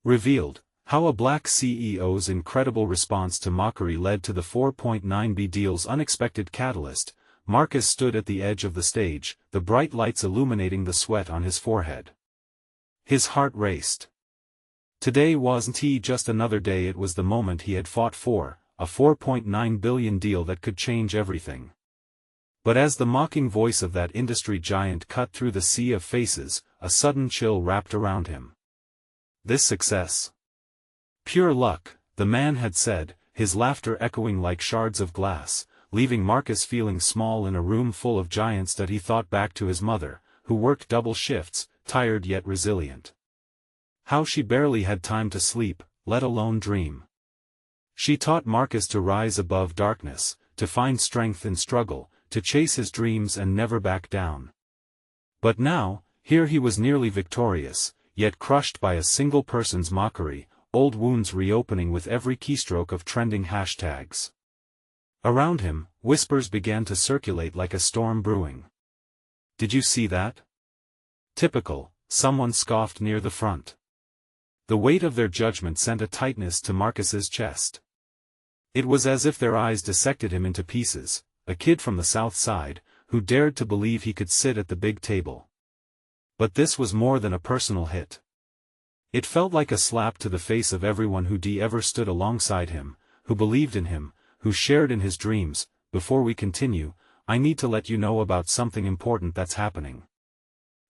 Revealed, how a black CEO's incredible response to Mockery led to the 4.9B deal's unexpected catalyst. Marcus stood at the edge of the stage, the bright lights illuminating the sweat on his forehead. His heart raced. Today wasn't just another day, it was the moment he had fought for, a $4.9 billion deal that could change everything. But as the mocking voice of that industry giant cut through the sea of faces, a sudden chill wrapped around him. This success? Pure luck, the man had said, his laughter echoing like shards of glass, leaving Marcus feeling small in a room full of giants. That he thought back to his mother, who worked double shifts, tired yet resilient. How she barely had time to sleep, let alone dream. She taught Marcus to rise above darkness, to find strength in struggle, to chase his dreams and never back down. But now, here he was nearly victorious, yet crushed by a single person's mockery, old wounds reopening with every keystroke of trending hashtags. Around him, whispers began to circulate like a storm brewing. "Did you see that?" "Typical," someone scoffed near the front. The weight of their judgment sent a tightness to Marcus's chest. It was as if their eyes dissected him into pieces, a kid from the South Side, who dared to believe he could sit at the big table. But this was more than a personal hit. It felt like a slap to the face of everyone who ever stood alongside him, who believed in him, who shared in his dreams. Before we continue, I need to let you know about something important that's happening.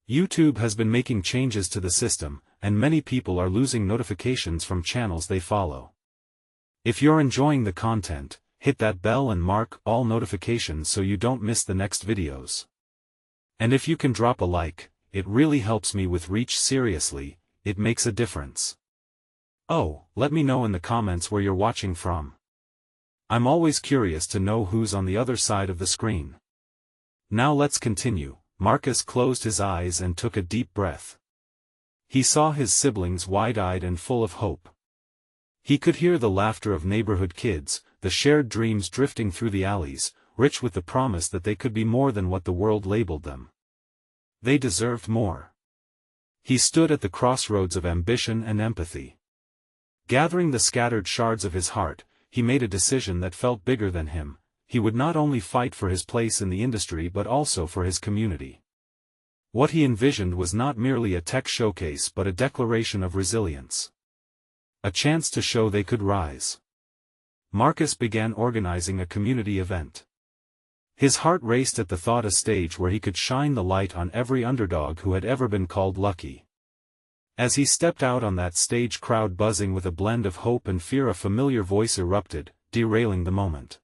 YouTube has been making changes to the system, and many people are losing notifications from channels they follow. If you're enjoying the content, hit that bell and mark all notifications so you don't miss the next videos. And if you can drop a like, it really helps me with reach. Seriously, it makes a difference. Oh, let me know in the comments where you're watching from. I'm always curious to know who's on the other side of the screen. Now let's continue. Marcus closed his eyes and took a deep breath. He saw his siblings wide-eyed and full of hope. He could hear the laughter of neighborhood kids, the shared dreams drifting through the alleys, rich with the promise that they could be more than what the world labeled them. They deserved more. He stood at the crossroads of ambition and empathy. Gathering the scattered shards of his heart, he made a decision that felt bigger than him. He would not only fight for his place in the industry but also for his community. What he envisioned was not merely a tech showcase but a declaration of resilience. A chance to show they could rise. Marcus began organizing a community event. His heart raced at the thought, a stage where he could shine the light on every underdog who had ever been called lucky. As he stepped out on that stage, crowd buzzing with a blend of hope and fear, a familiar voice erupted, derailing the moment.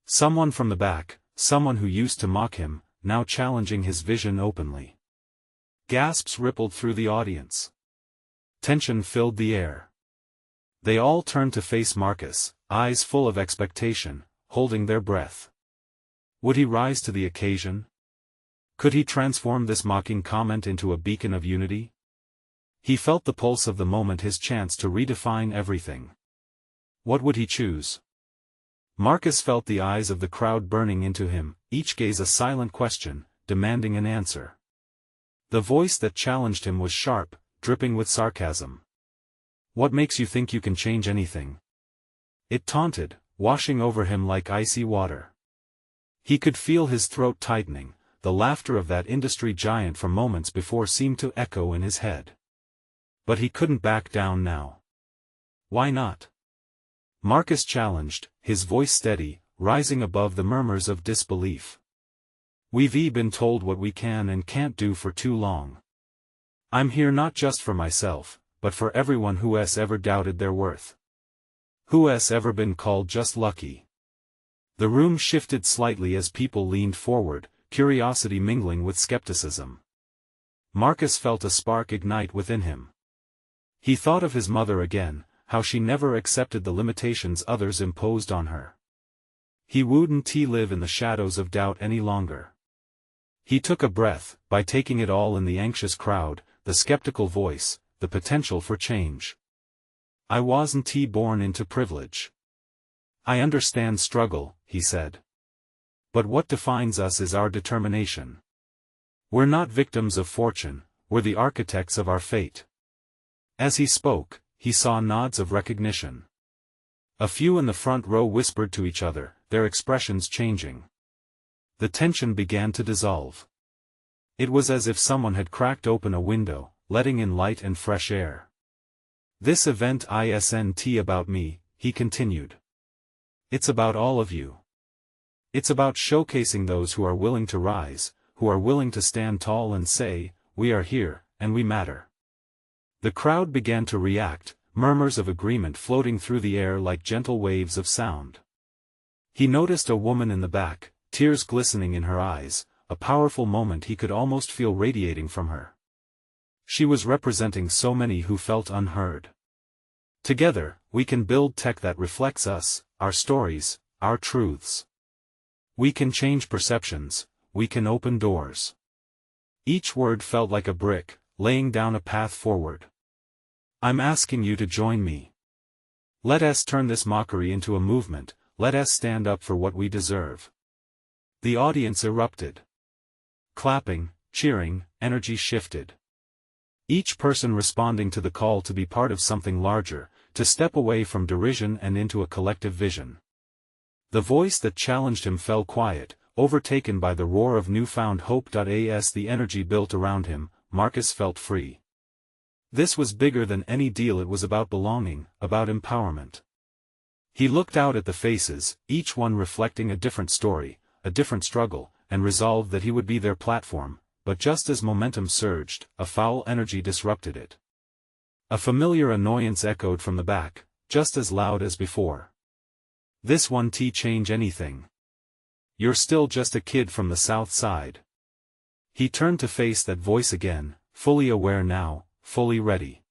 Someone from the back, someone who used to mock him, now challenging his vision openly. Gasps rippled through the audience. Tension filled the air. They all turned to face Marcus, eyes full of expectation, holding their breath. Would he rise to the occasion? Could he transform this mocking comment into a beacon of unity? He felt the pulse of the moment, his chance to redefine everything. What would he choose? Marcus felt the eyes of the crowd burning into him, each gaze a silent question, demanding an answer. The voice that challenged him was sharp, dripping with sarcasm. What makes you think you can change anything? It taunted, washing over him like icy water. He could feel his throat tightening. The laughter of that industry giant from moments before seemed to echo in his head. But he couldn't back down now. Why not? Marcus challenged, his voice steady, rising above the murmurs of disbelief. We've been told what we can and can't do for too long. I'm here not just for myself, but for everyone who has ever doubted their worth. Who has ever been called just lucky. The room shifted slightly as people leaned forward, curiosity mingling with skepticism. Marcus felt a spark ignite within him. He thought of his mother again, how she never accepted the limitations others imposed on her. He wouldn't live in the shadows of doubt any longer. He took a breath, by taking it all in, the anxious crowd, the skeptical voice, the potential for change. I wasn't born into privilege. I understand struggle, he said. But what defines us is our determination. We're not victims of fortune, we're the architects of our fate. As he spoke, he saw nods of recognition. A few in the front row whispered to each other, their expressions changing. The tension began to dissolve. It was as if someone had cracked open a window, letting in light and fresh air. "This event isn't about me," he continued. "It's about all of you. It's about showcasing those who are willing to rise, who are willing to stand tall and say, 'We are here, and we matter.'" The crowd began to react, murmurs of agreement floating through the air like gentle waves of sound. He noticed a woman in the back, tears glistening in her eyes, a powerful moment he could almost feel radiating from her. She was representing so many who felt unheard. "Together, we can build tech that reflects us, our stories, our truths. We can change perceptions, we can open doors." Each word felt like a brick, laying down a path forward. "I'm asking you to join me. Let us turn this mockery into a movement, let us stand up for what we deserve." The audience erupted. Clapping, cheering, energy shifted. Each person responding to the call to be part of something larger, to step away from derision and into a collective vision. The voice that challenged him fell quiet, overtaken by the roar of newfound hope. As the energy built around him, Marcus felt free. This was bigger than any deal. It was about belonging, about empowerment. He looked out at the faces, each one reflecting a different story, a different struggle, and resolved that he would be their platform. But just as momentum surged, a foul energy disrupted it. A familiar annoyance echoed from the back, just as loud as before. "This won't change anything. You're still just a kid from the South Side." He turned to face that voice again, fully aware now, fully ready.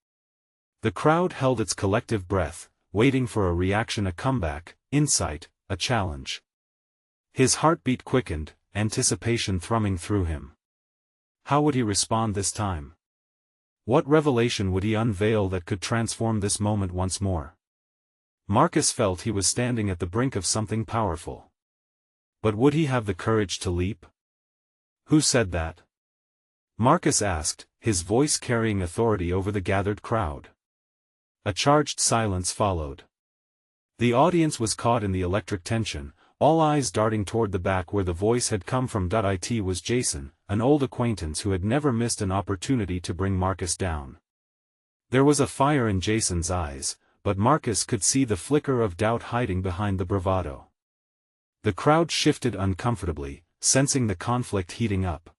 The crowd held its collective breath, waiting for a reaction, a comeback, insight, a challenge. His heartbeat quickened, anticipation thrumming through him. How would he respond this time? What revelation would he unveil that could transform this moment once more? Marcus felt he was standing at the brink of something powerful. But would he have the courage to leap? "Who said that?" Marcus asked, his voice carrying authority over the gathered crowd. A charged silence followed. The audience was caught in the electric tension, all eyes darting toward the back where the voice had come from. It was Jason, an old acquaintance who had never missed an opportunity to bring Marcus down. There was a fire in Jason's eyes, but Marcus could see the flicker of doubt hiding behind the bravado. The crowd shifted uncomfortably, sensing the conflict heating up.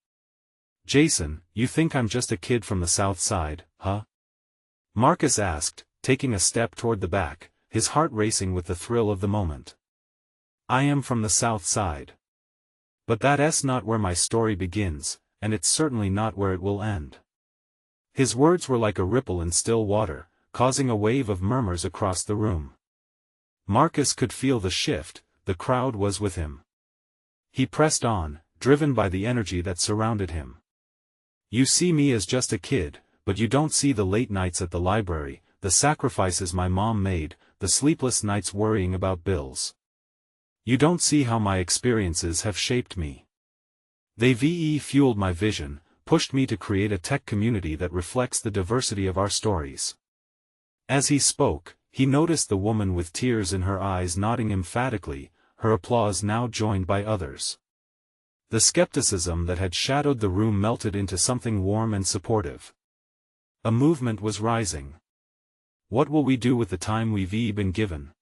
"Jason, you think I'm just a kid from the South Side, huh?" Marcus asked, taking a step toward the back, his heart racing with the thrill of the moment. "I am from the South Side. But that's not where my story begins, and it's certainly not where it will end." His words were like a ripple in still water, causing a wave of murmurs across the room. Marcus could feel the shift, the crowd was with him. He pressed on, driven by the energy that surrounded him. "You see me as just a kid, but you don't see the late nights at the library, the sacrifices my mom made, the sleepless nights worrying about bills. You don't see how my experiences have shaped me. They've fueled my vision, pushed me to create a tech community that reflects the diversity of our stories." As he spoke, he noticed the woman with tears in her eyes nodding emphatically, her applause now joined by others. The skepticism that had shadowed the room melted into something warm and supportive. A movement was rising. "What will we do with the time we've been given?"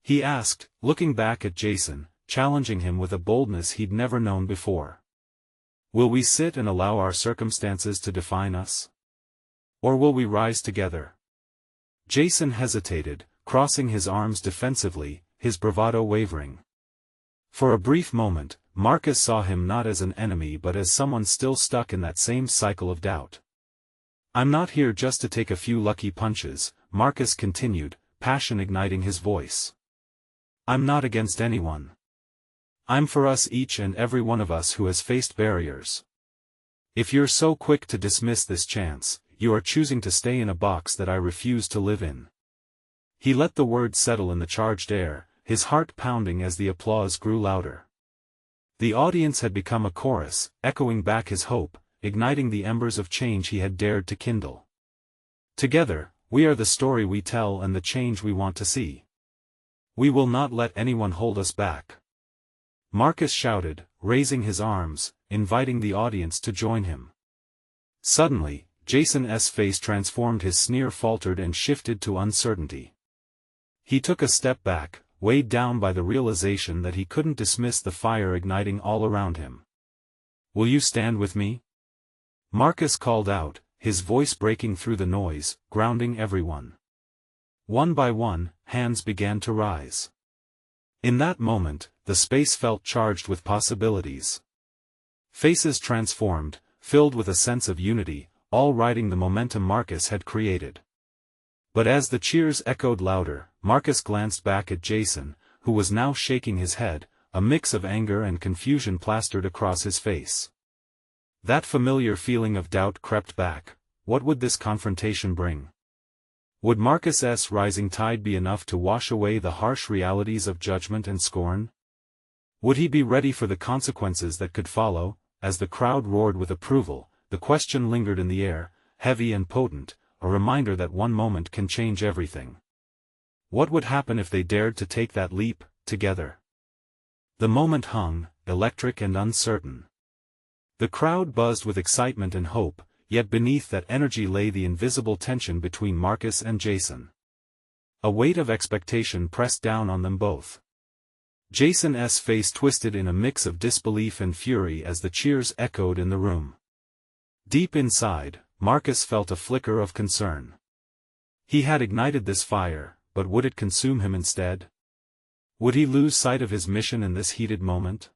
he asked, looking back at Jason, challenging him with a boldness he'd never known before. "Will we sit and allow our circumstances to define us? Or will we rise together?" Jason hesitated, crossing his arms defensively, his bravado wavering. For a brief moment, Marcus saw him not as an enemy but as someone still stuck in that same cycle of doubt. "I'm not here just to take a few lucky punches," Marcus continued, passion igniting his voice. "I'm not against anyone. I'm for us, each and every one of us who has faced barriers. If you're so quick to dismiss this chance, you are choosing to stay in a box that I refuse to live in." He let the words settle in the charged air, his heart pounding as the applause grew louder. The audience had become a chorus, echoing back his hope, igniting the embers of change he had dared to kindle. Together, we are the story we tell and the change we want to see. We will not let anyone hold us back. Marcus shouted, raising his arms, inviting the audience to join him. Suddenly, Jason's face transformed, his sneer faltered and shifted to uncertainty. He took a step back, weighed down by the realization that he couldn't dismiss the fire igniting all around him. "Will you stand with me?" Marcus called out, his voice breaking through the noise, grounding everyone. One by one, hands began to rise. In that moment, the space felt charged with possibilities. Faces transformed, filled with a sense of unity, all riding the momentum Marcus had created. But as the cheers echoed louder, Marcus glanced back at Jason, who was now shaking his head, a mix of anger and confusion plastered across his face. That familiar feeling of doubt crept back. What would this confrontation bring? Would Marcus's rising tide be enough to wash away the harsh realities of judgment and scorn? Would he be ready for the consequences that could follow? As the crowd roared with approval, the question lingered in the air, heavy and potent, a reminder that one moment can change everything. What would happen if they dared to take that leap, together? The moment hung, electric and uncertain. The crowd buzzed with excitement and hope, yet beneath that energy lay the invisible tension between Marcus and Jason. A weight of expectation pressed down on them both. Jason's face twisted in a mix of disbelief and fury as the cheers echoed in the room. Deep inside, Marcus felt a flicker of concern. He had ignited this fire, but would it consume him instead? Would he lose sight of his mission in this heated moment?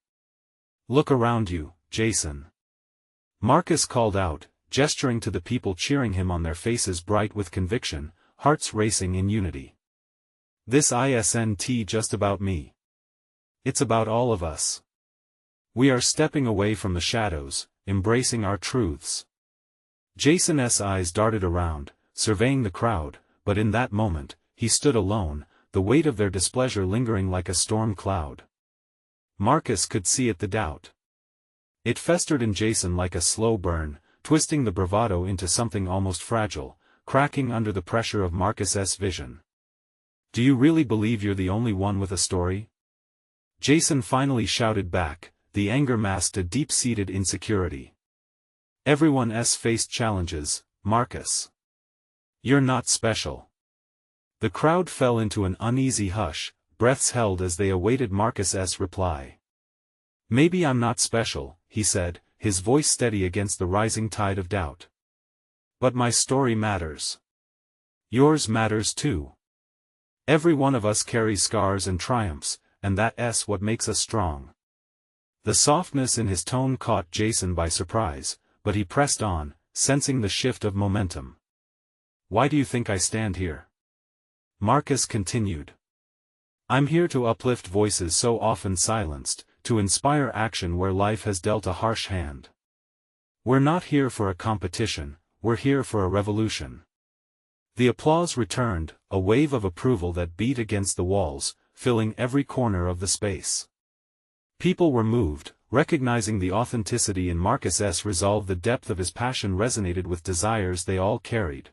"Look around you, Jason," Marcus called out, gesturing to the people cheering him on, their faces bright with conviction, hearts racing in unity. "This isn't just about me. It's about all of us. We are stepping away from the shadows, embracing our truths." Jason's eyes darted around, surveying the crowd, but in that moment, he stood alone, the weight of their displeasure lingering like a storm cloud. Marcus could see it, the doubt. It festered in Jason like a slow burn, twisting the bravado into something almost fragile, cracking under the pressure of Marcus's vision. "Do you really believe you're the only one with a story?" Jason finally shouted back, the anger masked a deep-seated insecurity. "Everyone's faced challenges, Marcus. You're not special." The crowd fell into an uneasy hush, breaths held as they awaited Marcus's reply. "Maybe I'm not special," he said, his voice steady against the rising tide of doubt. "But my story matters. Yours matters too. Every one of us carries scars and triumphs, and that's what makes us strong." The softness in his tone caught Jason by surprise, but he pressed on, sensing the shift of momentum. "Why do you think I stand here?" Marcus continued. "I'm here to uplift voices so often silenced, to inspire action where life has dealt a harsh hand. We're not here for a competition, we're here for a revolution." The applause returned, a wave of approval that beat against the walls, filling every corner of the space. People were moved, recognizing the authenticity in Marcus's resolve. The depth of his passion resonated with desires they all carried.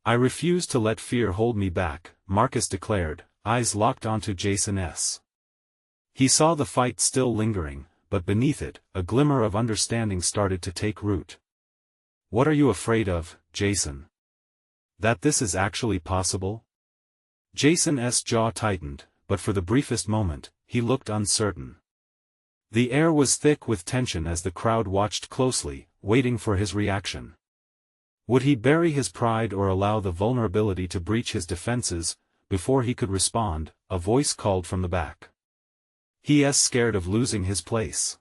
"I refuse to let fear hold me back," Marcus declared, eyes locked onto Jason's. He saw the fight still lingering, but beneath it, a glimmer of understanding started to take root. "What are you afraid of, Jason? That this is actually possible?" Jason's jaw tightened, but for the briefest moment, he looked uncertain. The air was thick with tension as the crowd watched closely, waiting for his reaction. Would he bury his pride or allow the vulnerability to breach his defenses? Before he could respond, a voice called from the back. "He's scared of losing his place.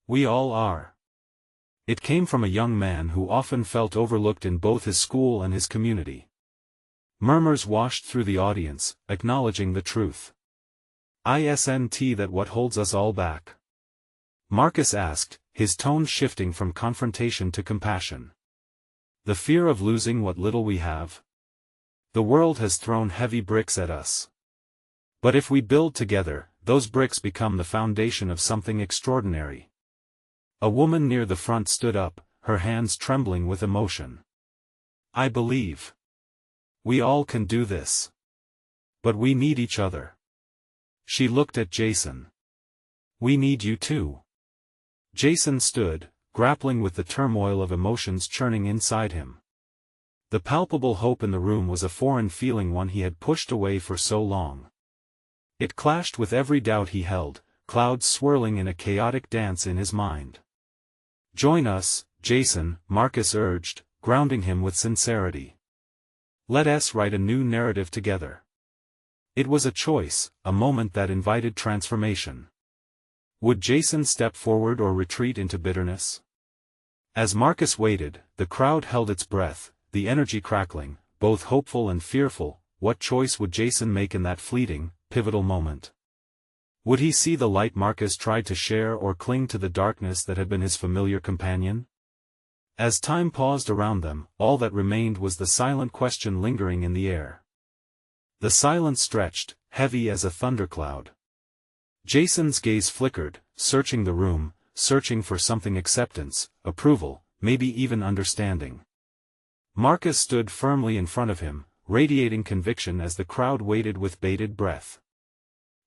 We all are." It came from a young man who often felt overlooked in both his school and his community. Murmurs washed through the audience, acknowledging the truth. "Isn't that what holds us all back?" Marcus asked, his tone shifting from confrontation to compassion. "The fear of losing what little we have? The world has thrown heavy bricks at us. But if we build together, those bricks become the foundation of something extraordinary." A woman near the front stood up, her hands trembling with emotion. I believe. We all can do this. But we need each other. She looked at Jason. We need you too. Jason stood, grappling with the turmoil of emotions churning inside him. The palpable hope in the room was a foreign feeling, one he had pushed away for so long. It clashed with every doubt he held, clouds swirling in a chaotic dance in his mind. Join us, Jason, Marcus urged, grounding him with sincerity. Let us write a new narrative together. It was a choice, a moment that invited transformation. Would Jason step forward or retreat into bitterness? As Marcus waited, the crowd held its breath, the energy crackling, both hopeful and fearful. What choice would Jason make in that fleeting, pivotal moment? Would he see the light Marcus tried to share or cling to the darkness that had been his familiar companion? As time paused around them, all that remained was the silent question lingering in the air. The silence stretched, heavy as a thundercloud. Jason's gaze flickered, searching the room, searching for something: acceptance, approval, maybe even understanding. Marcus stood firmly in front of him, radiating conviction as the crowd waited with bated breath.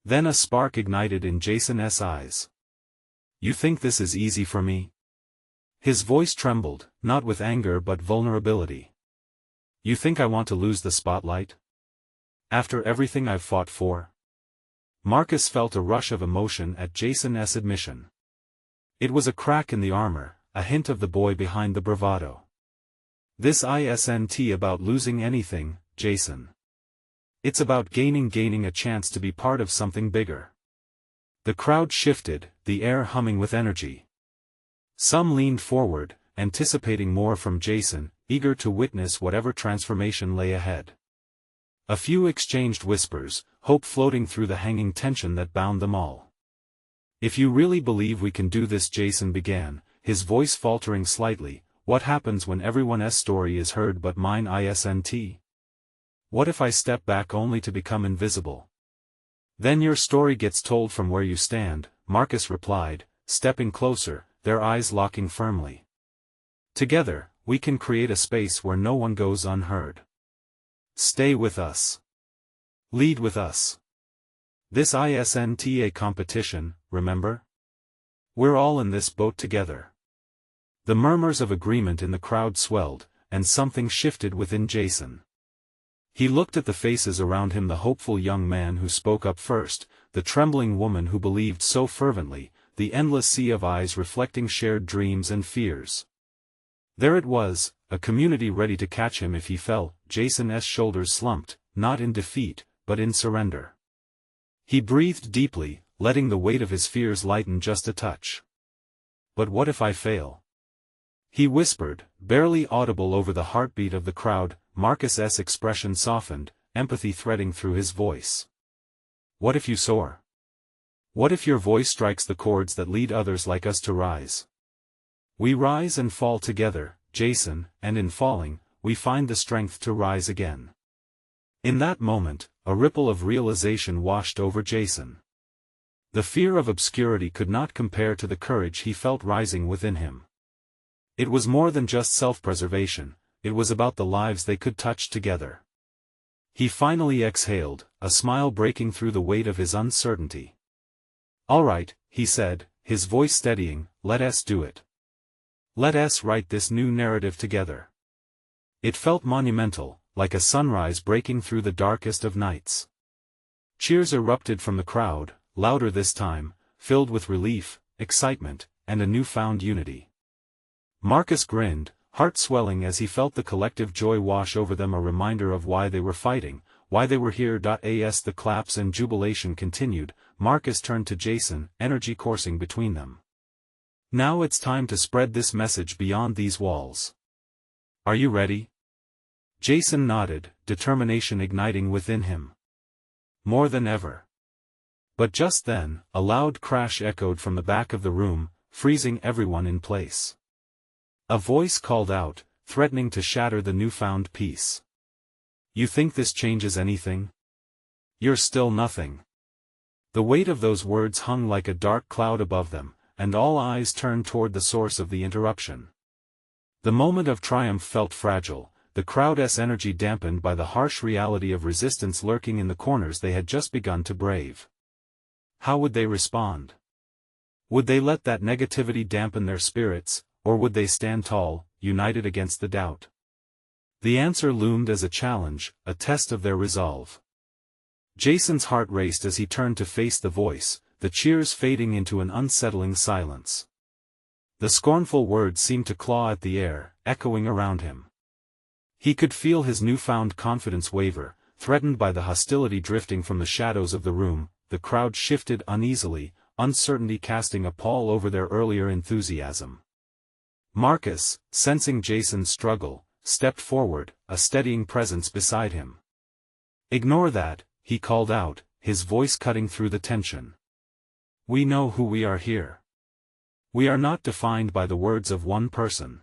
Then a spark ignited in Jason's eyes. You think this is easy for me? His voice trembled, not with anger but vulnerability. You think I want to lose the spotlight? After everything I've fought for? Marcus felt a rush of emotion at Jason's admission. It was a crack in the armor, a hint of the boy behind the bravado. This isn't about losing anything, Jason. It's about gaining a chance to be part of something bigger. The crowd shifted, the air humming with energy. Some leaned forward, anticipating more from Jason, eager to witness whatever transformation lay ahead. A few exchanged whispers, hope floating through the hanging tension that bound them all. If you really believe we can do this, Jason began, his voice faltering slightly, what happens when everyone's story is heard but mine isn't? What if I step back only to become invisible? Then your story gets told from where you stand, Marcus replied, stepping closer, their eyes locking firmly. Together, we can create a space where no one goes unheard. Stay with us. Lead with us. This isn't a competition, remember? We're all in this boat together. The murmurs of agreement in the crowd swelled, and something shifted within Jason. He looked at the faces around him, the hopeful young man who spoke up first, the trembling woman who believed so fervently, the endless sea of eyes reflecting shared dreams and fears. There it was, a community ready to catch him if he fell. Jason's shoulders slumped, not in defeat, but in surrender. He breathed deeply, letting the weight of his fears lighten just a touch. But what if I fail? He whispered, barely audible over the heartbeat of the crowd. Marcus's expression softened, empathy threading through his voice. What if you soar? What if your voice strikes the chords that lead others like us to rise? We rise and fall together, Jason, and in falling, we find the strength to rise again. In that moment, a ripple of realization washed over Jason. The fear of obscurity could not compare to the courage he felt rising within him. It was more than just self-preservation, it was about the lives they could touch together. He finally exhaled, a smile breaking through the weight of his uncertainty. All right, he said, his voice steadying, let us do it. Let us write this new narrative together. It felt monumental, like a sunrise breaking through the darkest of nights. Cheers erupted from the crowd, louder this time, filled with relief, excitement, and a newfound unity. Marcus grinned, heart swelling as he felt the collective joy wash over them, a reminder of why they were fighting, why they were here. As the claps and jubilation continued, Marcus turned to Jason, energy coursing between them. Now it's time to spread this message beyond these walls. Are you ready? Jason nodded, determination igniting within him. More than ever. But just then, a loud crash echoed from the back of the room, freezing everyone in place. A voice called out, threatening to shatter the newfound peace. You think this changes anything? You're still nothing. The weight of those words hung like a dark cloud above them, and all eyes turned toward the source of the interruption. The moment of triumph felt fragile, the crowd's energy dampened by the harsh reality of resistance lurking in the corners they had just begun to brave. How would they respond? Would they let that negativity dampen their spirits, or would they stand tall, united against the doubt? The answer loomed as a challenge, a test of their resolve. Jason's heart raced as he turned to face the voice, the cheers fading into an unsettling silence. The scornful words seemed to claw at the air, echoing around him. He could feel his newfound confidence waver, threatened by the hostility drifting from the shadows of the room. The crowd shifted uneasily, uncertainty casting a pall over their earlier enthusiasm. Marcus, sensing Jason's struggle, stepped forward, a steadying presence beside him. "Ignore that," he called out, his voice cutting through the tension. "We know who we are here. We are not defined by the words of one person."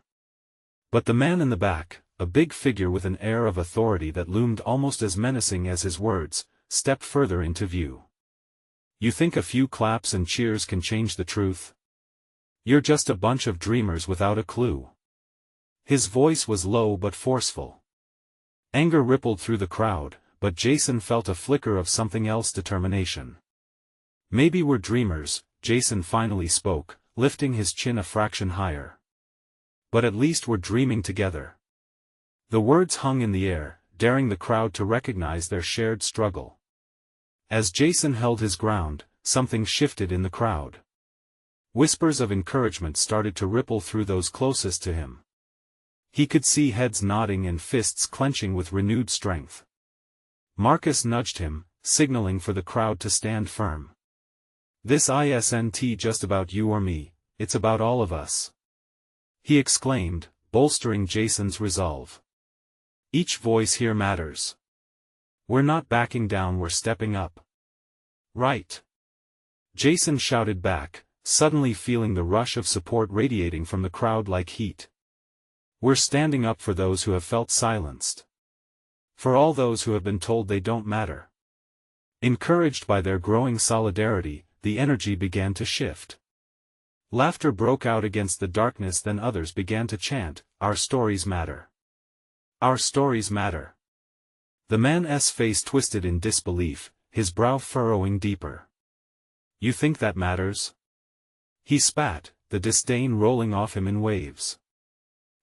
But the man in the back, a big figure with an air of authority that loomed almost as menacing as his words, stepped further into view. "You think a few claps and cheers can change the truth? You're just a bunch of dreamers without a clue." His voice was low but forceful. Anger rippled through the crowd, but Jason felt a flicker of something else: determination. "Maybe we're dreamers," Jason finally spoke, lifting his chin a fraction higher. "But at least we're dreaming together." The words hung in the air, daring the crowd to recognize their shared struggle. As Jason held his ground, something shifted in the crowd. Whispers of encouragement started to ripple through those closest to him. He could see heads nodding and fists clenching with renewed strength. Marcus nudged him, signaling for the crowd to stand firm. "This isn't just about you or me, it's about all of us," he exclaimed, bolstering Jason's resolve. "Each voice here matters. We're not backing down, we're stepping up." "Right!" Jason shouted back, suddenly feeling the rush of support radiating from the crowd like heat. "We're standing up for those who have felt silenced. For all those who have been told they don't matter." Encouraged by their growing solidarity, the energy began to shift. Laughter broke out against the darkness, then others began to chant, "Our stories matter. Our stories matter." The man's face twisted in disbelief, his brow furrowing deeper. "You think that matters?" He spat, the disdain rolling off him in waves.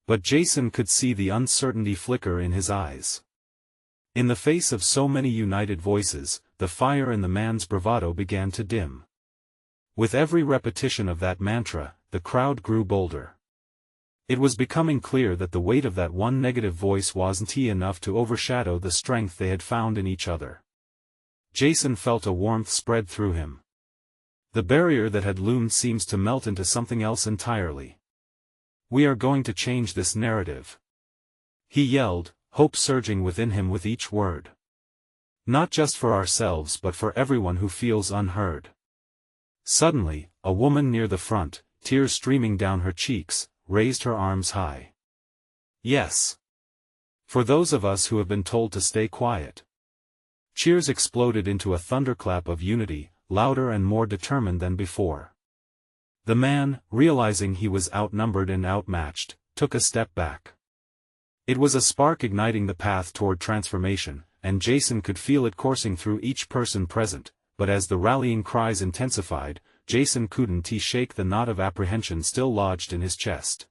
But Jason could see the uncertainty flicker in his eyes. In the face of so many united voices, the fire in the man's bravado began to dim. With every repetition of that mantra, the crowd grew bolder. It was becoming clear that the weight of that one negative voice wasn't enough to overshadow the strength they had found in each other. Jason felt a warmth spread through him. The barrier that had loomed seems to melt into something else entirely. "We are going to change this narrative," he yelled, hope surging within him with each word. "Not just for ourselves but for everyone who feels unheard." Suddenly, a woman near the front, tears streaming down her cheeks, raised her arms high. "Yes. For those of us who have been told to stay quiet." Cheers exploded into a thunderclap of unity, louder and more determined than before. The man, realizing he was outnumbered and outmatched, took a step back. It was a spark igniting the path toward transformation, and Jason could feel it coursing through each person present, but as the rallying cries intensified, Jason couldn't shake the knot of apprehension still lodged in his chest.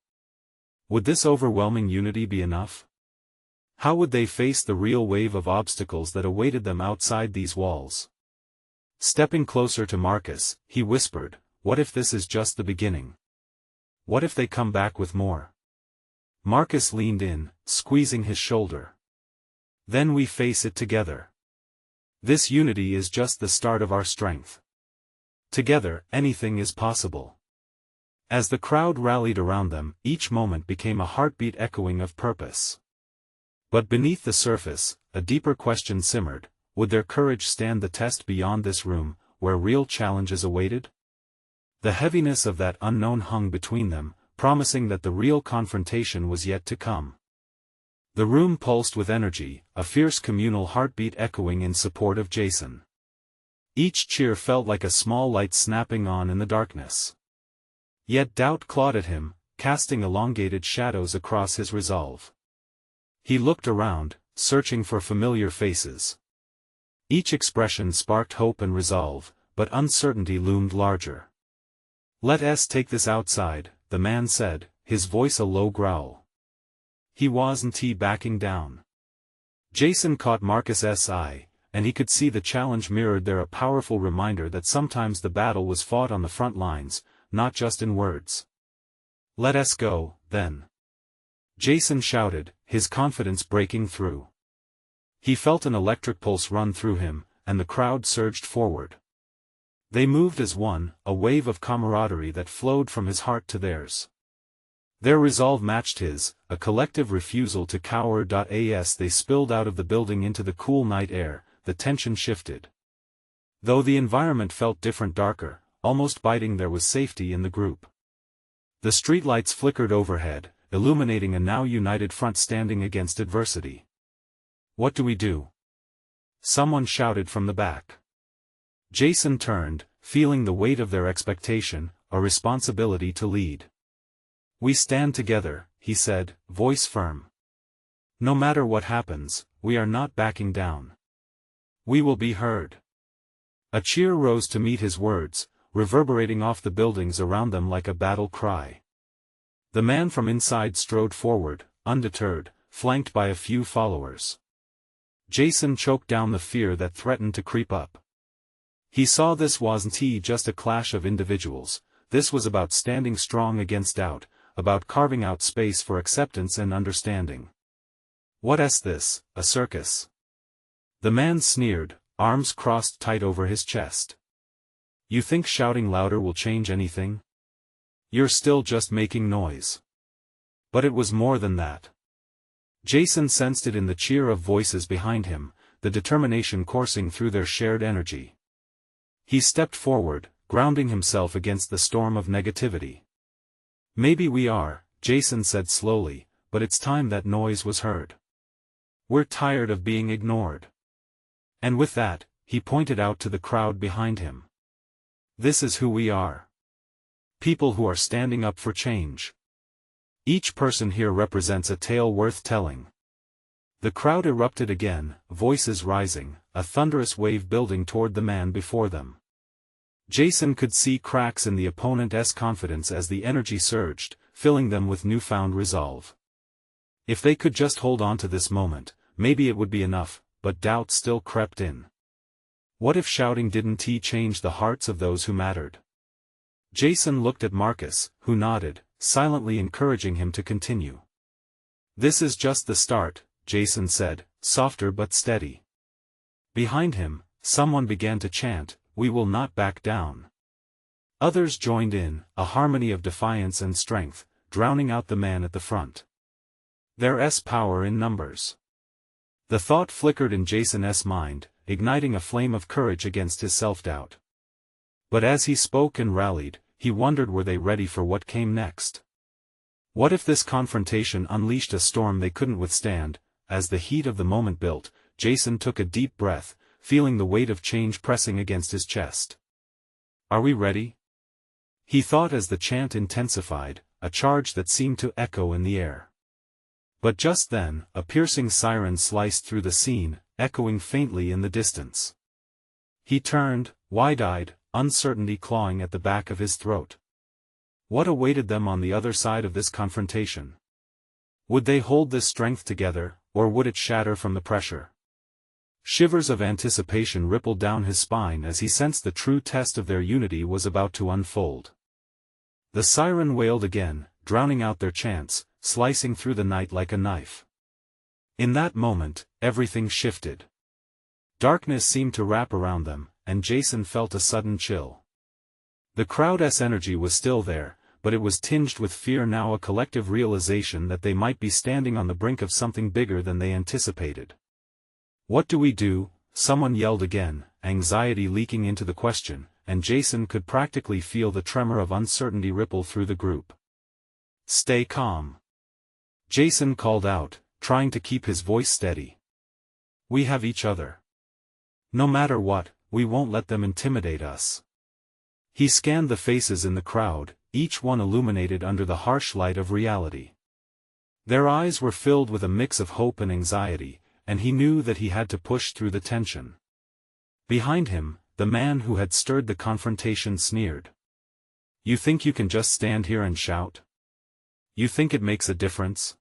Would this overwhelming unity be enough? How would they face the real wave of obstacles that awaited them outside these walls? Stepping closer to Marcus, he whispered, "What if this is just the beginning? What if they come back with more?" Marcus leaned in, squeezing his shoulder. "Then we face it together. This unity is just the start of our strength. Together, anything is possible." As the crowd rallied around them, each moment became a heartbeat echoing of purpose. But beneath the surface, a deeper question simmered: would their courage stand the test beyond this room, where real challenges awaited? The heaviness of that unknown hung between them, promising that the real confrontation was yet to come. The room pulsed with energy, a fierce communal heartbeat echoing in support of Jason. Each cheer felt like a small light snapping on in the darkness. Yet doubt clawed at him, casting elongated shadows across his resolve. He looked around, searching for familiar faces. Each expression sparked hope and resolve, but uncertainty loomed larger. "Let's take this outside," the man said, his voice a low growl. He wasn't backing down. Jason caught Marcus's eye, and he could see the challenge mirrored there, a powerful reminder that sometimes the battle was fought on the front lines, not just in words. "Let us go, then," Jason shouted, his confidence breaking through. He felt an electric pulse run through him, and the crowd surged forward. They moved as one, a wave of camaraderie that flowed from his heart to theirs. Their resolve matched his, a collective refusal to cower. As they spilled out of the building into the cool night air, the tension shifted. Though the environment felt different, darker, almost biting, there was safety in the group. The streetlights flickered overhead, illuminating a now united front standing against adversity. "What do we do?" someone shouted from the back. Jason turned, feeling the weight of their expectation, a responsibility to lead. "We stand together," he said, voice firm. "No matter what happens, we are not backing down. We will be heard." A cheer rose to meet his words, reverberating off the buildings around them like a battle cry. The man from inside strode forward, undeterred, flanked by a few followers. Jason choked down the fear that threatened to creep up. He saw this wasn't just a clash of individuals, this was about standing strong against doubt, about carving out space for acceptance and understanding. "What's this, a circus?" the man sneered, arms crossed tight over his chest. "You think shouting louder will change anything? You're still just making noise." But it was more than that. Jason sensed it in the cheer of voices behind him, the determination coursing through their shared energy. He stepped forward, grounding himself against the storm of negativity. "Maybe we are," Jason said slowly, "but it's time that noise was heard. We're tired of being ignored." And with that, he pointed out to the crowd behind him. "This is who we are. People who are standing up for change. Each person here represents a tale worth telling." The crowd erupted again, voices rising, a thunderous wave building toward the man before them. Jason could see cracks in the opponent's confidence as the energy surged, filling them with newfound resolve. If they could just hold on to this moment, maybe it would be enough, but doubt still crept in. What if shouting didn't change the hearts of those who mattered? Jason looked at Marcus, who nodded, silently encouraging him to continue. "This is just the start," Jason said, softer but steady. Behind him, someone began to chant, "We will not back down." Others joined in, a harmony of defiance and strength, drowning out the man at the front. There's power in numbers. The thought flickered in Jason's mind, igniting a flame of courage against his self-doubt. But as he spoke and rallied, he wondered, were they ready for what came next? What if this confrontation unleashed a storm they couldn't withstand? As the heat of the moment built, Jason took a deep breath, feeling the weight of change pressing against his chest. "Are we ready?" he thought as the chant intensified, a charge that seemed to echo in the air. But just then, a piercing siren sliced through the scene, echoing faintly in the distance. He turned, wide-eyed, uncertainty clawing at the back of his throat. What awaited them on the other side of this confrontation? Would they hold this strength together, or would it shatter from the pressure? Shivers of anticipation rippled down his spine as he sensed the true test of their unity was about to unfold. The siren wailed again, drowning out their chants, slicing through the night like a knife. In that moment, everything shifted. Darkness seemed to wrap around them, and Jason felt a sudden chill. The crowd's energy was still there, but it was tinged with fear now, a collective realization that they might be standing on the brink of something bigger than they anticipated. "What do we do?" someone yelled again, anxiety leaking into the question, and Jason could practically feel the tremor of uncertainty ripple through the group. "Stay calm," Jason called out, trying to keep his voice steady. "We have each other. No matter what, we won't let them intimidate us." He scanned the faces in the crowd, each one illuminated under the harsh light of reality. Their eyes were filled with a mix of hope and anxiety, and he knew that he had to push through the tension. Behind him, the man who had stirred the confrontation sneered. "You think you can just stand here and shout? You think it makes a difference?"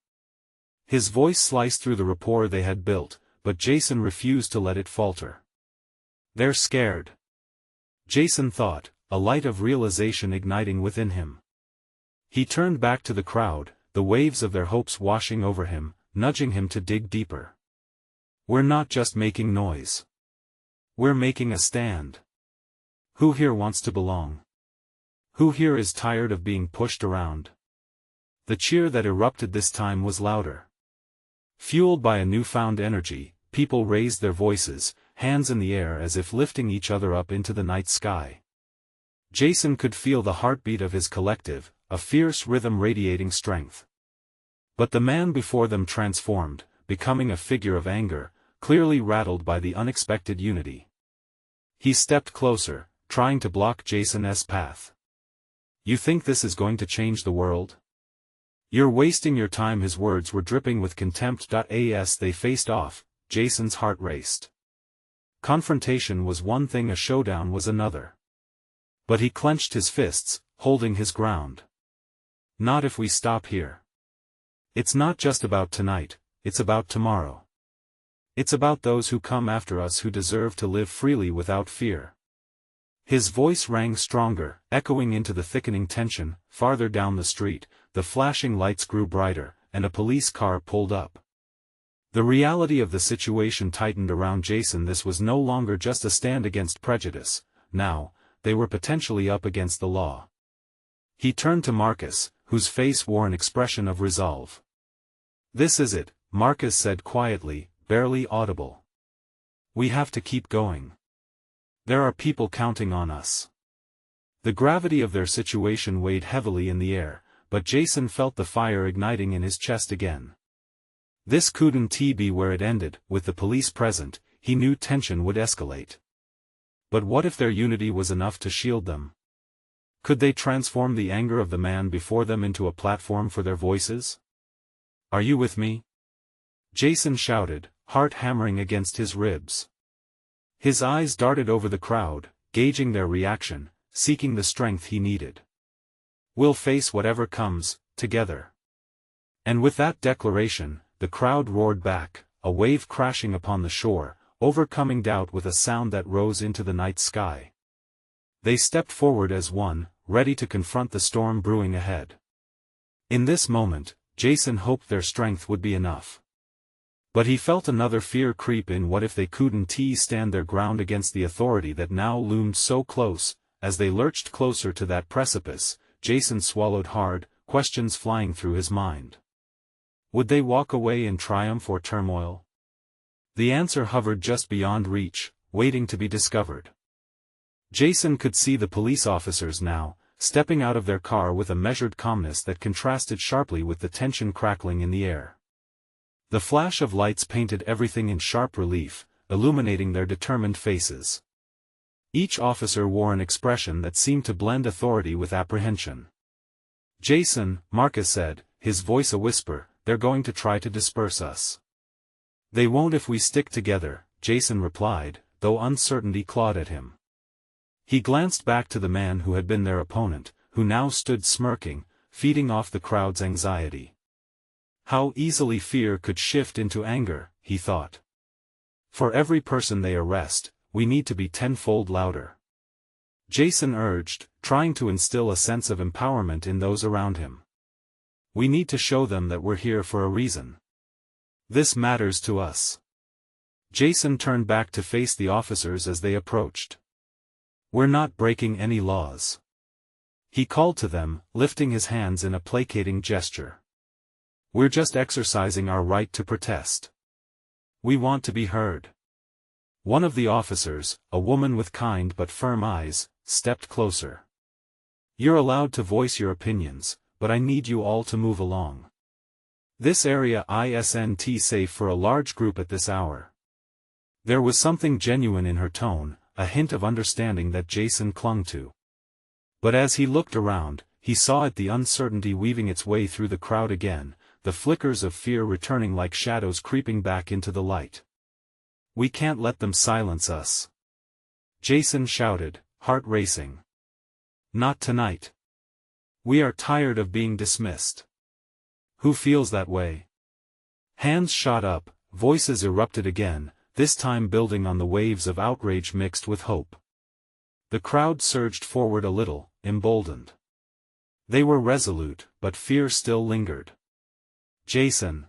His voice sliced through the rapport they had built, but Jason refused to let it falter. "They're scared," Jason thought, a light of realization igniting within him. He turned back to the crowd, the waves of their hopes washing over him, nudging him to dig deeper. "We're not just making noise. We're making a stand. Who here wants to belong? Who here is tired of being pushed around?" The cheer that erupted this time was louder. Fueled by a newfound energy, people raised their voices, hands in the air as if lifting each other up into the night sky. Jason could feel the heartbeat of his collective, a fierce rhythm radiating strength. But the man before them transformed, becoming a figure of anger, clearly rattled by the unexpected unity. He stepped closer, trying to block Jason's path. "You think this is going to change the world? You're wasting your time." His words were dripping with contempt. As they faced off, Jason's heart raced. Confrontation was one thing, a showdown was another. But he clenched his fists, holding his ground. "Not if we stop here. It's not just about tonight, it's about tomorrow. It's about those who come after us who deserve to live freely without fear." His voice rang stronger, echoing into the thickening tension. Farther down the street, the flashing lights grew brighter, and a police car pulled up. The reality of the situation tightened around Jason. This was no longer just a stand against prejudice, now, they were potentially up against the law. He turned to Marcus, whose face wore an expression of resolve. "This is it," Marcus said quietly, barely audible. "We have to keep going. There are people counting on us." The gravity of their situation weighed heavily in the air, but Jason felt the fire igniting in his chest again. This couldn't be where it ended. With the police present, he knew tension would escalate. But what if their unity was enough to shield them? Could they transform the anger of the man before them into a platform for their voices? "Are you with me?" Jason shouted, heart hammering against his ribs. His eyes darted over the crowd, gauging their reaction, seeking the strength he needed. "We'll face whatever comes, together." And with that declaration, the crowd roared back, a wave crashing upon the shore, overcoming doubt with a sound that rose into the night sky. They stepped forward as one, ready to confront the storm brewing ahead. In this moment, Jason hoped their strength would be enough. But he felt another fear creep in. What if they couldn't stand their ground against the authority that now loomed so close? As they lurched closer to that precipice, Jason swallowed hard, questions flying through his mind. Would they walk away in triumph or turmoil? The answer hovered just beyond reach, waiting to be discovered. Jason could see the police officers now, stepping out of their car with a measured calmness that contrasted sharply with the tension crackling in the air. The flash of lights painted everything in sharp relief, illuminating their determined faces. Each officer wore an expression that seemed to blend authority with apprehension. "Jason," Marcus said, his voice a whisper, "they're going to try to disperse us." "They won't if we stick together," Jason replied, though uncertainty clawed at him. He glanced back to the man who had been their opponent, who now stood smirking, feeding off the crowd's anxiety. How easily fear could shift into anger, he thought. For every person they arrest, we need to be tenfold louder. Jason urged, trying to instill a sense of empowerment in those around him. "We need to show them that we're here for a reason. This matters to us." Jason turned back to face the officers as they approached. "We're not breaking any laws," he called to them, lifting his hands in a placating gesture. "We're just exercising our right to protest. We want to be heard." One of the officers, a woman with kind but firm eyes, stepped closer. "You're allowed to voice your opinions, but I need you all to move along. This area isn't safe for a large group at this hour." There was something genuine in her tone, a hint of understanding that Jason clung to. But as he looked around, he saw it, the uncertainty weaving its way through the crowd again, the flickers of fear returning like shadows creeping back into the light. "We can't let them silence us," Jason shouted, heart racing. "Not tonight. We are tired of being dismissed." "Who feels that way?" Hands shot up, voices erupted again, this time building on the waves of outrage mixed with hope. The crowd surged forward a little, emboldened. They were resolute, but fear still lingered. "Jason!"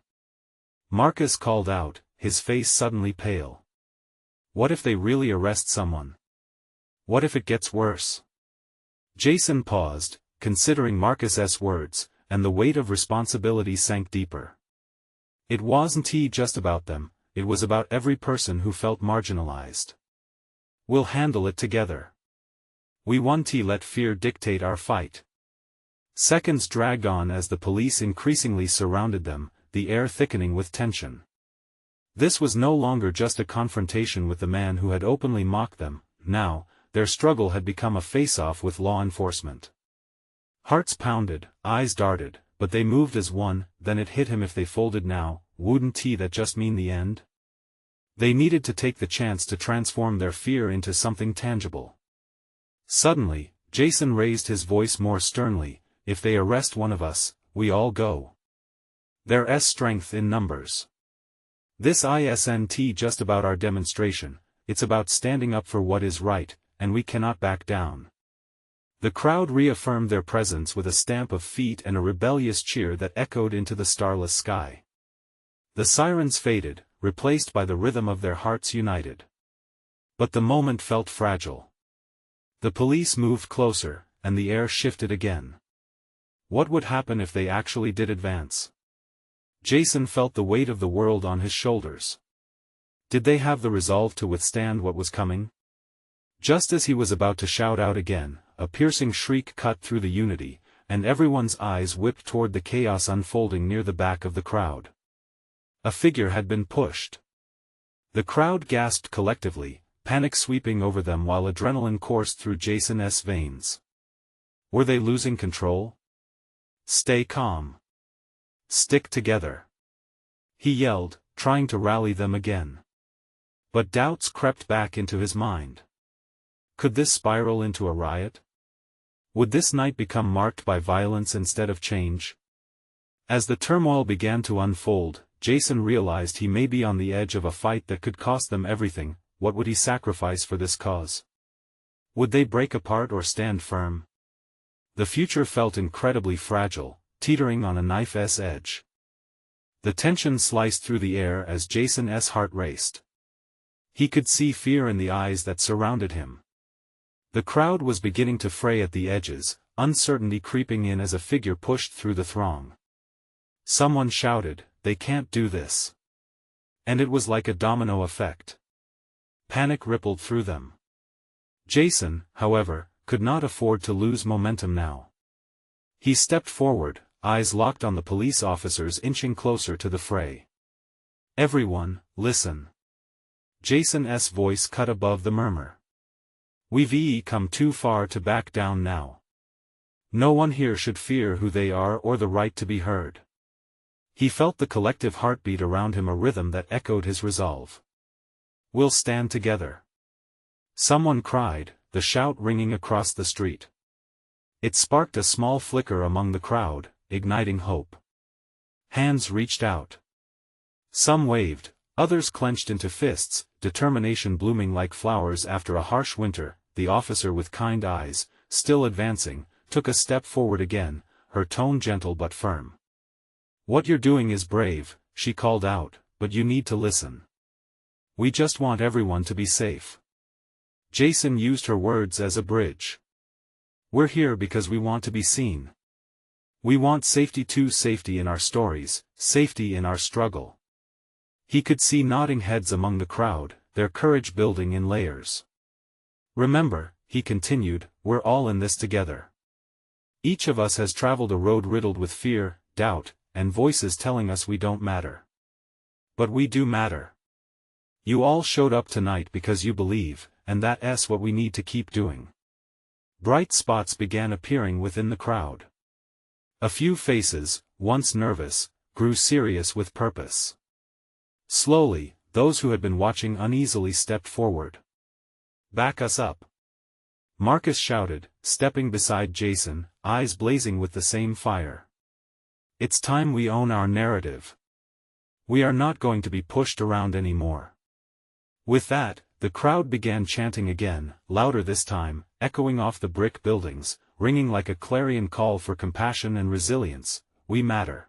Marcus called out, his face suddenly pale. "What if they really arrest someone? What if it gets worse?" Jason paused, considering Marcus's words, and the weight of responsibility sank deeper. It wasn't just about them, it was about every person who felt marginalized. "We'll handle it together. We won't let fear dictate our fight." Seconds dragged on as the police increasingly surrounded them, the air thickening with tension. This was no longer just a confrontation with the man who had openly mocked them, now, their struggle had become a face-off with law enforcement. Hearts pounded, eyes darted, but they moved as one. Then it hit him: if they folded now, wouldn't that just mean the end? They needed to take the chance to transform their fear into something tangible. Suddenly, Jason raised his voice more sternly: "If they arrest one of us, we all go. There's strength in numbers. This isn't just about our demonstration, it's about standing up for what is right, and we cannot back down." The crowd reaffirmed their presence with a stamp of feet and a rebellious cheer that echoed into the starless sky. The sirens faded, replaced by the rhythm of their hearts united. But the moment felt fragile. The police moved closer, and the air shifted again. What would happen if they actually did advance? Jason felt the weight of the world on his shoulders. Did they have the resolve to withstand what was coming? Just as he was about to shout out again, a piercing shriek cut through the unity, and everyone's eyes whipped toward the chaos unfolding near the back of the crowd. A figure had been pushed. The crowd gasped collectively, panic sweeping over them while adrenaline coursed through Jason's veins. Were they losing control? "Stay calm. Stick together," he yelled, trying to rally them again. But doubts crept back into his mind. Could this spiral into a riot? Would this night become marked by violence instead of change? As the turmoil began to unfold, Jason realized he may be on the edge of a fight that could cost them everything. What would he sacrifice for this cause? Would they break apart or stand firm? The future felt incredibly fragile, teetering on a knife's edge. The tension sliced through the air as Jason's heart raced. He could see fear in the eyes that surrounded him. The crowd was beginning to fray at the edges, uncertainty creeping in as a figure pushed through the throng. Someone shouted, "They can't do this." And it was like a domino effect. Panic rippled through them. Jason, however, could not afford to lose momentum now. He stepped forward, eyes locked on the police officers inching closer to the fray. "Everyone, listen." Jason's voice cut above the murmur. "We've come too far to back down now. No one here should fear who they are or the right to be heard." He felt the collective heartbeat around him, a rhythm that echoed his resolve. "We'll stand together." Someone cried, the shout ringing across the street. It sparked a small flicker among the crowd, igniting hope. Hands reached out. Some waved, others clenched into fists, determination blooming like flowers after a harsh winter. The officer with kind eyes, still advancing, took a step forward again, her tone gentle but firm. "What you're doing is brave," she called out, "but you need to listen. We just want everyone to be safe." Jason used her words as a bridge. "We're here because we want to be seen. We want safety too, safety in our stories, safety in our struggle." He could see nodding heads among the crowd, their courage building in layers. "Remember," he continued, "we're all in this together. Each of us has traveled a road riddled with fear, doubt, and voices telling us we don't matter. But we do matter. You all showed up tonight because you believe, and that's what we need to keep doing." Bright spots began appearing within the crowd. A few faces, once nervous, grew serious with purpose. Slowly, those who had been watching uneasily stepped forward. "Back us up!" Marcus shouted, stepping beside Jason, eyes blazing with the same fire. "It's time we own our narrative. We are not going to be pushed around anymore." With that, the crowd began chanting again, louder this time, echoing off the brick buildings, ringing like a clarion call for compassion and resilience. "We matter.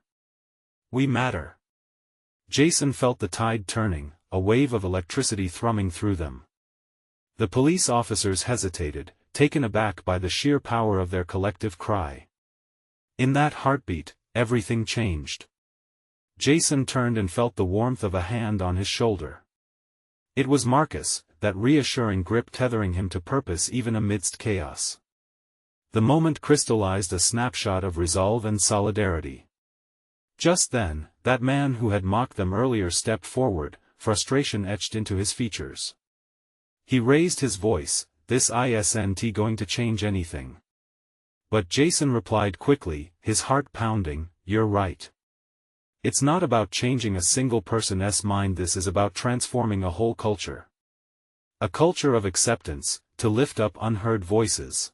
We matter." Jason felt the tide turning, a wave of electricity thrumming through them. The police officers hesitated, taken aback by the sheer power of their collective cry. In that heartbeat, everything changed. Jason turned and felt the warmth of a hand on his shoulder. It was Marcus, that reassuring grip tethering him to purpose even amidst chaos. The moment crystallized a snapshot of resolve and solidarity. Just then, that man who had mocked them earlier stepped forward, frustration etched into his features. He raised his voice, "This isn't going to change anything." But Jason replied quickly, his heart pounding, "You're right. It's not about changing a single person's mind, this is about transforming a whole culture. A culture of acceptance, to lift up unheard voices."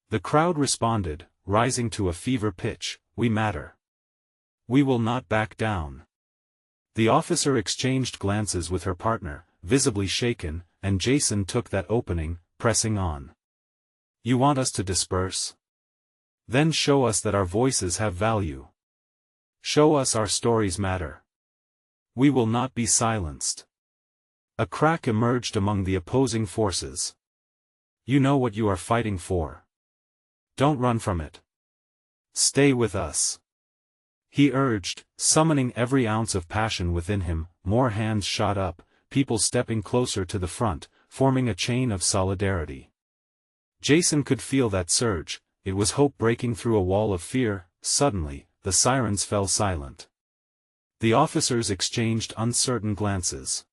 The crowd responded, rising to a fever pitch, "We matter. We will not back down." The officer exchanged glances with her partner, visibly shaken, and Jason took that opening, pressing on. "You want us to disperse? Then show us that our voices have value. Show us our stories matter. We will not be silenced." A crack emerged among the opposing forces. "You know what you are fighting for. Don't run from it. Stay with us," he urged, summoning every ounce of passion within him. More hands shot up, people stepping closer to the front, forming a chain of solidarity. Jason could feel that surge. It was hope breaking through a wall of fear. Suddenly, the sirens fell silent. The officers exchanged uncertain glances.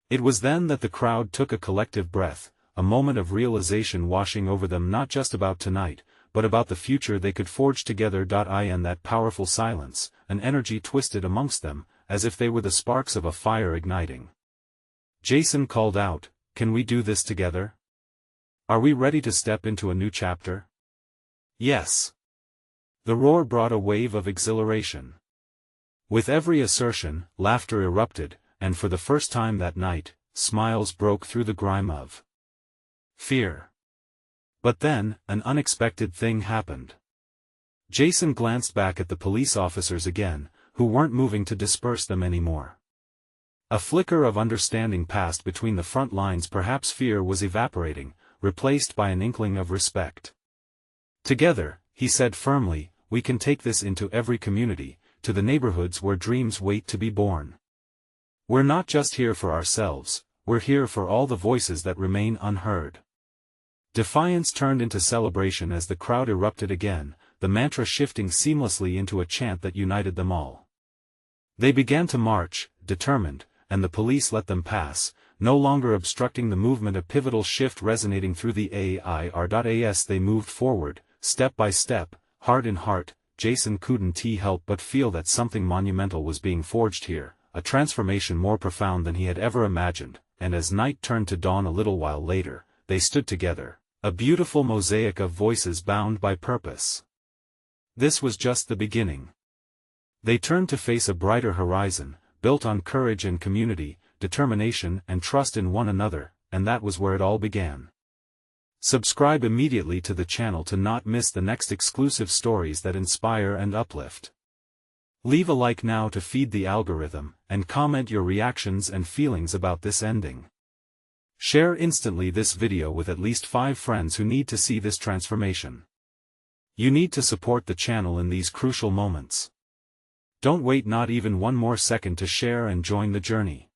It was then that the crowd took a collective breath, a moment of realization washing over them, not just about tonight, but about the future they could forge together. In that powerful silence, an energy twisted amongst them, as if they were the sparks of a fire igniting. Jason called out, "Can we do this together? Are we ready to step into a new chapter?" "Yes." The roar brought a wave of exhilaration. With every assertion, laughter erupted, and for the first time that night, smiles broke through the grime of fear. But then, an unexpected thing happened. Jason glanced back at the police officers again, who weren't moving to disperse them anymore. A flicker of understanding passed between the front lines. Perhaps fear was evaporating, replaced by an inkling of respect. "Together," he said firmly, "we can take this into every community, to the neighborhoods where dreams wait to be born. We're not just here for ourselves, we're here for all the voices that remain unheard." Defiance turned into celebration as the crowd erupted again, the mantra shifting seamlessly into a chant that united them all. They began to march, determined, and the police let them pass, no longer obstructing the movement. A pivotal shift resonating through the AIR.as. They moved forward, step by step, heart in heart. Jason couldn't help but feel that something monumental was being forged here, a transformation more profound than he had ever imagined, and as night turned to dawn a little while later, they stood together, a beautiful mosaic of voices bound by purpose. This was just the beginning. They turned to face a brighter horizon, built on courage and community, determination and trust in one another, and that was where it all began. Subscribe immediately to the channel to not miss the next exclusive stories that inspire and uplift. Leave a like now to feed the algorithm, and comment your reactions and feelings about this ending. Share instantly this video with at least 5 friends who need to see this transformation. You need to support the channel in these crucial moments. Don't wait not even one more second to share and join the journey.